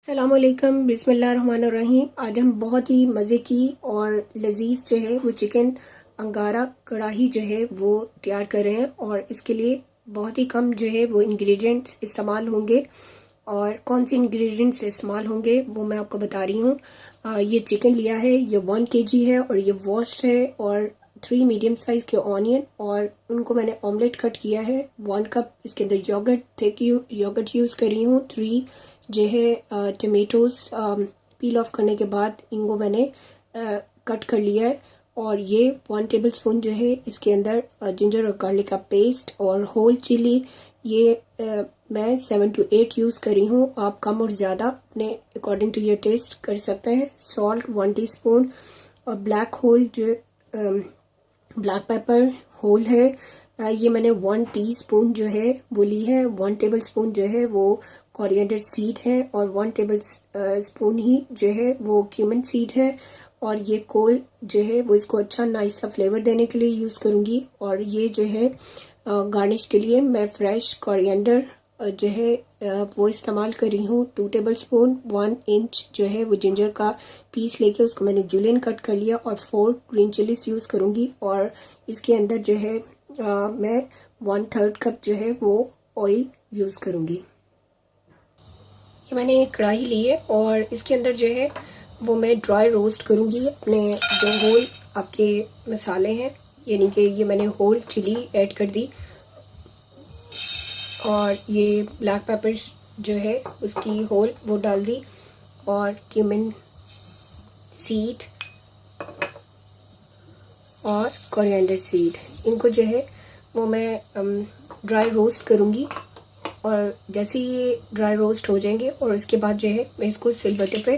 अस्सलामुअलैकुम बिस्मिल्लाहिर्रहमानिर्रहीम। आज हम बहुत ही मज़े की और लजीज जो है वो चिकन अंगारा कढ़ाई जो है वो तैयार कर रहे हैं और इसके लिए बहुत ही कम जो है वो इंग्रेडिएंट्स इस्तेमाल होंगे। और कौन से इंग्रेडिएंट्स इस्तेमाल होंगे वो मैं आपको बता रही हूँ। ये चिकन लिया है, ये 1 kg है और ये वॉश्ड है, और 3 मीडियम साइज़ के ऑनियन, और उनको मैंने ऑमलेट कट किया है। 1 कप इसके अंदर योगर्ट, थिक योगर्ट यूज़ कर रही हूँ। 3 जो है टमेटोज़ पील ऑफ करने के बाद इनको मैंने कट कर लिया है। और ये 1 टेबलस्पून जो है इसके अंदर जिंजर और गार्लिक का पेस्ट, और होल चिली ये मैं 7 to 8 यूज़ करी हूँ। आप कम और ज़्यादा अपने अकॉर्डिंग टू योर टेस्ट कर सकते हैं। सॉल्ट 1 टीस्पून, और ब्लैक होल जो ब्लैक पेपर होल है ये मैंने 1 टीस्पून जो है वो ली है। 1 टेबलस्पून जो है वो कोरिएंडर सीड है, और 1 टेबल स्पून ही जो है वो क्यूमिन सीड है। और ये कोल जो है वो इसको अच्छा नाइस सा फ्लेवर देने के लिए यूज़ करूँगी। और ये जो है गार्निश के लिए मैं फ्रेश कोरिएंडर जो है वो इस्तेमाल कर रही हूँ। 2 टेबलस्पून, 1 इंच जो है वो जिंजर का पीस लेके उसको मैंने जुलियन कट कर लिया, और 4 ग्रीन चिलीज यूज़ करूँगी। और इसके अंदर जो है मैं 1/3 कप जो है वो ऑयल यूज़ करूँगी। ये मैंने एक कढ़ाई ली है और इसके अंदर जो है वो मैं ड्राई रोस्ट करूँगी अपने जो होल आपके मसाले हैं, यानी कि ये मैंने होल चिली ऐड कर दी, और ये ब्लैक पेपर जो है उसकी होल वो डाल दी, और क्यूमिन सीड और कोरिएंडर सीड, इनको जो है वो मैं ड्राई रोस्ट करूँगी। और जैसे ये ड्राई रोस्ट हो जाएंगे और इसके बाद जो है मैं इसको सिलबट्टे पे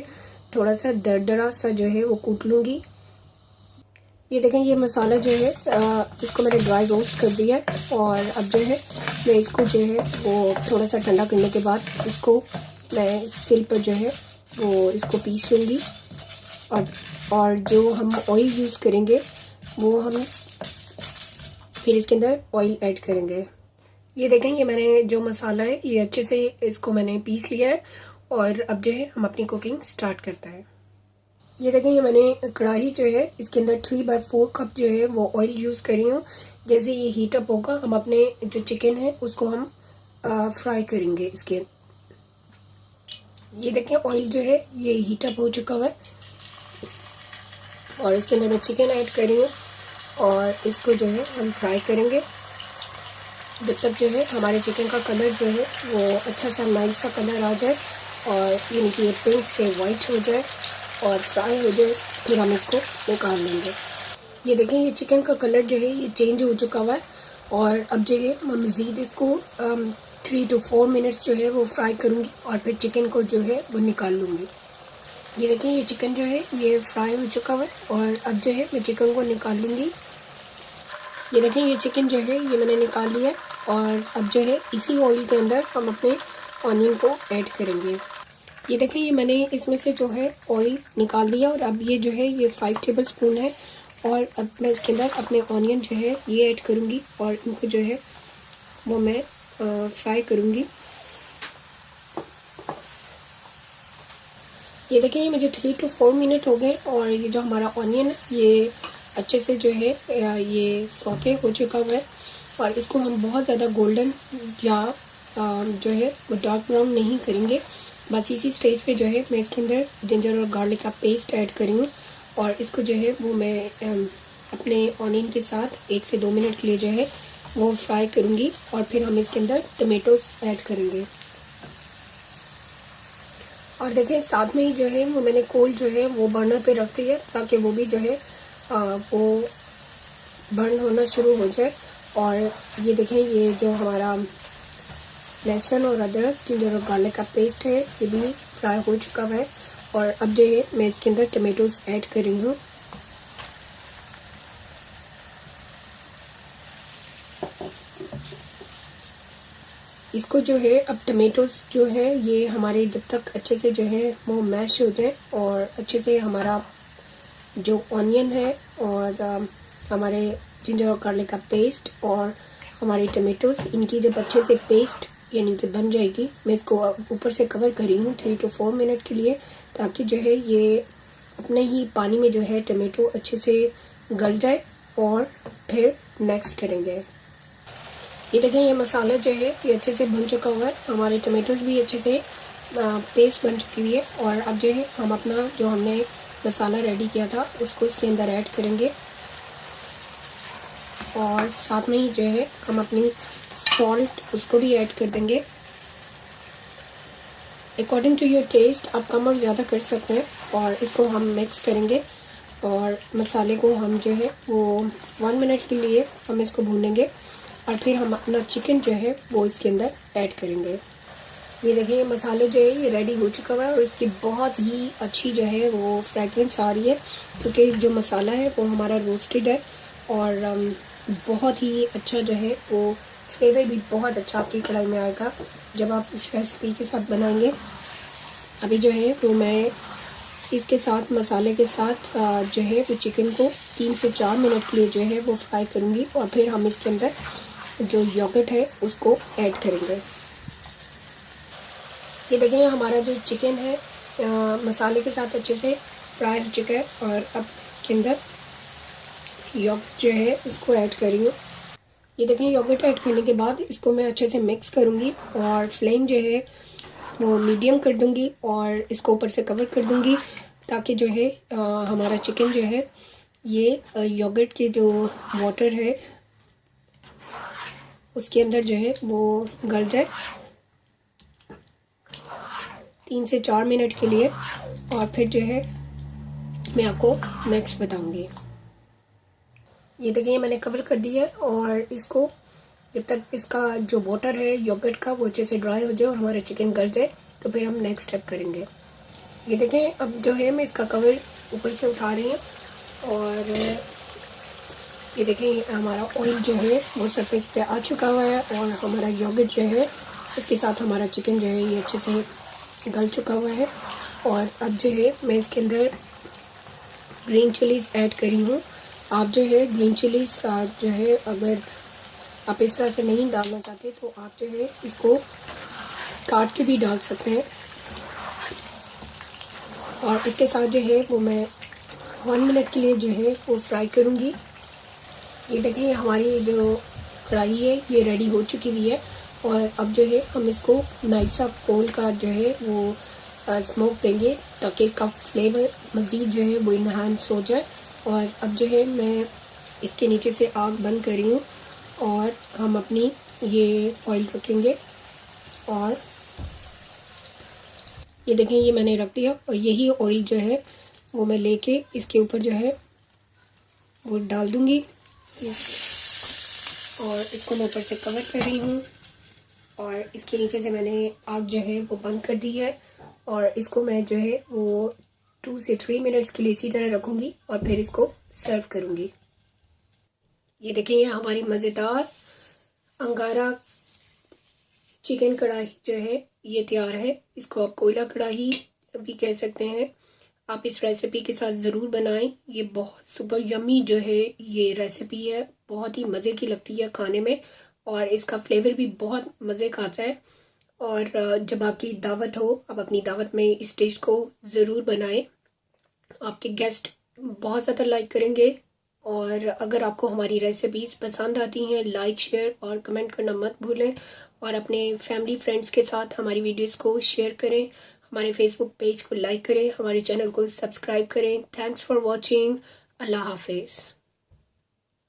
थोड़ा सा दरदरा सा जो है वो कूट लूँगी। ये देखें, ये मसाला जो है इसको मैंने ड्राई रोस्ट कर दिया, और अब जो है मैं इसको जो है वो थोड़ा सा ठंडा करने के बाद इसको मैं सिल पर जो है वो इसको पीस लूँगी। और जो हम ऑयल यूज़ करेंगे वो हम फिर इसके अंदर ऑयल ऐड करेंगे। ये देखें, ये मैंने जो मसाला है ये अच्छे से इसको मैंने पीस लिया है, और अब जो है हम अपनी कुकिंग स्टार्ट करते हैं। ये देखें, ये मैंने कढ़ाई जो है इसके अंदर 3/4 कप जो है वो ऑयल यूज़ कर रही हूँ। जैसे ये हीट अप होगा हम अपने जो चिकन है उसको हम फ्राई करेंगे इसके। ये देखें, ऑयल जो है ये हीट अप हो चुका है, और इसके अंदर मैं चिकन ऐड कर रही हूँ, और इसको जो है हम फ्राई करेंगे जब तक जो है हमारे चिकन का कलर जो है वो अच्छा सा नाइस सा कलर आ जाए, और यानी कि ये पिंक से वाइट हो जाए और फ्राई हो जाए, फिर हम इसको निकाल लेंगे। ये देखें, ये चिकन का कलर जो है ये चेंज हो चुका हुआ है, और अब जो है मैं मज़ीद इसको 3 to 4 मिनट्स जो है वो फ्राई करूँगी, और फिर चिकन को जो है वो निकाल लूँगी। ये देखें, ये चिकन जो है ये फ्राई हो चुका हुआ है, और अब जो है मैं चिकन को निकाल लूँगी। ये देखें, ये चिकन जो है ये मैंने निकाल लिया, और अब जो है इसी ऑयल के अंदर हम अपने ऑनियन को ऐड करेंगे। ये देखें, ये मैंने इसमें से जो है ऑयल निकाल दिया, और अब ये जो है ये 5 टेबलस्पून है, और अब मैं इसके अंदर अपने ऑनियन जो है ये ऐड करूँगी, और इनको जो है वो मैं फ्राई करूँगी। ये देखें, ये मुझे 3 to 4 मिनट हो गए, और ये जो हमारा ऑनियन ये अच्छे से जो है ये सौते हो चुका हुआ है, और इसको हम बहुत ज़्यादा गोल्डन या जो है वो डार्क ब्राउन नहीं करेंगे। बस इसी स्टेज पे जो है मैं इसके अंदर जिंजर और गार्लिक का पेस्ट ऐड करी हूँ, और इसको जो है वो मैं अपने ऑनियन के साथ 1 से 2 मिनट के लिए जो है वो फ्राई करूँगी, और फिर हम इसके अंदर टमेटोज़ ऐड करेंगे। और देखिए, साथ में ही जो है वो मैंने कोल जो है वो बर्नर पे रख दी है, ताकि वो भी जो है वो बर्न होना शुरू हो जाए। और ये देखें, ये जो हमारा लहसुन और अदरक, जिंजर और गार्लिक का पेस्ट है ये भी फ्राई हो चुका है, और अब जो है मैं इसके अंदर टमेटोज़ ऐड कर रही हूँ। इसको जो है अब टमेटोज़ जो है ये हमारे जब तक अच्छे से जो है वो मैश हो जाए, और अच्छे से हमारा जो ऑनियन है और हमारे जिंजर और गार्लिक का पेस्ट और हमारे टमेटोज़, इनकी जब अच्छे से पेस्ट यानी कि बन जाएगी। मैं इसको ऊपर से कवर करी हूँ 3 to 4 मिनट के लिए, ताकि जो है ये अपने ही पानी में जो है टमाटो अच्छे से गल जाए। और फिर नेक्स्ट करेंगे। ये देखें ये मसाला जो है ये अच्छे से भुन चुका हुआ है, हमारे टमाटोज भी अच्छे से पेस्ट बन चुकी हुई है। और अब जो है हम अपना जो हमने मसाला रेडी किया था उसको इसके अंदर ऐड करेंगे, और साथ में ही जो है हम अपनी सॉल्ट उसको भी ऐड कर देंगे। अकॉर्डिंग टू योर टेस्ट आप कम और ज़्यादा कर सकते हैं। और इसको हम मिक्स करेंगे और मसाले को हम जो है वो 1 मिनट के लिए हम इसको भूनेंगे, और फिर हम अपना चिकन जो है वो इसके अंदर ऐड करेंगे। ये देखिए मसाले जो है ये रेडी हो चुका हुआ है, और इसकी बहुत ही अच्छी जो है वो फ्रेगरेंस आ रही है, क्योंकि जो मसाला है वो हमारा रोस्टेड है। और बहुत ही अच्छा जो है वो फ्लेवर भी बहुत अच्छा आपकी कढ़ाई में आएगा जब आप इस रेसिपी के साथ बनाएंगे। अभी जो है वो मैं इसके साथ मसाले के साथ जो है वो चिकन को 3 से 4 मिनट के लिए जो है वो फ्राई करूँगी, और फिर हम इसके अंदर जो योगर्ट है उसको ऐड करेंगे। ये देखिए हमारा जो चिकन है मसाले के साथ अच्छे से फ्राई हो चुका है, और अब इसके अंदर योगर्ट जो है इसको ऐड करी हूँ। ये देखें योगर्ट ऐड करने के बाद इसको मैं अच्छे से मिक्स करूँगी, और फ्लेम जो है वो मीडियम कर दूँगी, और इसको ऊपर से कवर कर दूँगी, ताकि जो है हमारा चिकन जो है ये योगर्ट के जो वाटर है उसके अंदर जो है वो गल जाए 3 से 4 मिनट के लिए। और फिर जो है मैं आपको नेक्स्ट बताऊँगी। ये देखिए मैंने कवर कर दिया है, और इसको जब तक इसका जो वाटर है योगर्ट का वो अच्छे से ड्राई हो जाए और हमारा चिकन गल जाए, तो फिर हम नेक्स्ट स्टेप करेंगे। ये देखें अब जो है मैं इसका कवर ऊपर से उठा रही हूँ, और ये देखें हमारा ऑयल जो है वो सरफेस पे आ चुका हुआ है, और हमारा योगर्ट जो है इसके साथ हमारा चिकन जो है ये अच्छे से गल चुका हुआ है। और अब जो है मैं इसके अंदर ग्रीन चिलीज़ ऐड करी हूँ। आप जो है ग्रीन चिलीज़ जो है अगर आप इस तरह से नहीं डालना चाहते तो आप जो है इसको काट के भी डाल सकते हैं। और इसके साथ जो है वो मैं 1 मिनट के लिए जो है वो फ्राई करूँगी। ये देखिए हमारी जो कढ़ाई है ये रेडी हो चुकी हुई है, और अब जो है हम इसको नाइसा कोल का जो है वो स्मोक देंगे, ताकि इसका फ्लेवर मज़ीद जो है वो इन्हांस हो जाए। और अब जो है मैं इसके नीचे से आग बंद कर रही हूँ, और हम अपनी ये ऑयल रखेंगे, और ये देखें ये मैंने रख दिया, और यही ऑयल जो है वो मैं लेके इसके ऊपर जो है वो डाल दूँगी, और इसको मैं ऊपर से कवर कर रही हूँ, और इसके नीचे से मैंने आग जो है वो बंद कर दी है। और इसको मैं जो है वो 2 से 3 मिनट्स के लिए इसी तरह रखूँगी, और फिर इसको सर्व करूँगी। ये देखिए हमारी मज़ेदार अंगारा चिकन कढ़ाई जो है ये तैयार है। इसको आप कोयला कढ़ाई भी कह सकते हैं। आप इस रेसिपी के साथ ज़रूर बनाएं। ये बहुत सुपर यम्मी जो है ये रेसिपी है, बहुत ही मज़े की लगती है खाने में, और इसका फ्लेवर भी बहुत मज़े का आता है। और जब आपकी दावत हो आप अपनी दावत में इस डिश को ज़रूर बनाएं, आपके गेस्ट बहुत ज़्यादा लाइक करेंगे। और अगर आपको हमारी रेसिपीज़ पसंद आती हैं लाइक शेयर और कमेंट करना मत भूलें, और अपने फैमिली फ्रेंड्स के साथ हमारी वीडियोस को शेयर करें, हमारे फेसबुक पेज को लाइक करें, हमारे चैनल को सब्सक्राइब करें। Thanks for watching. अल्लाह हाफिज़।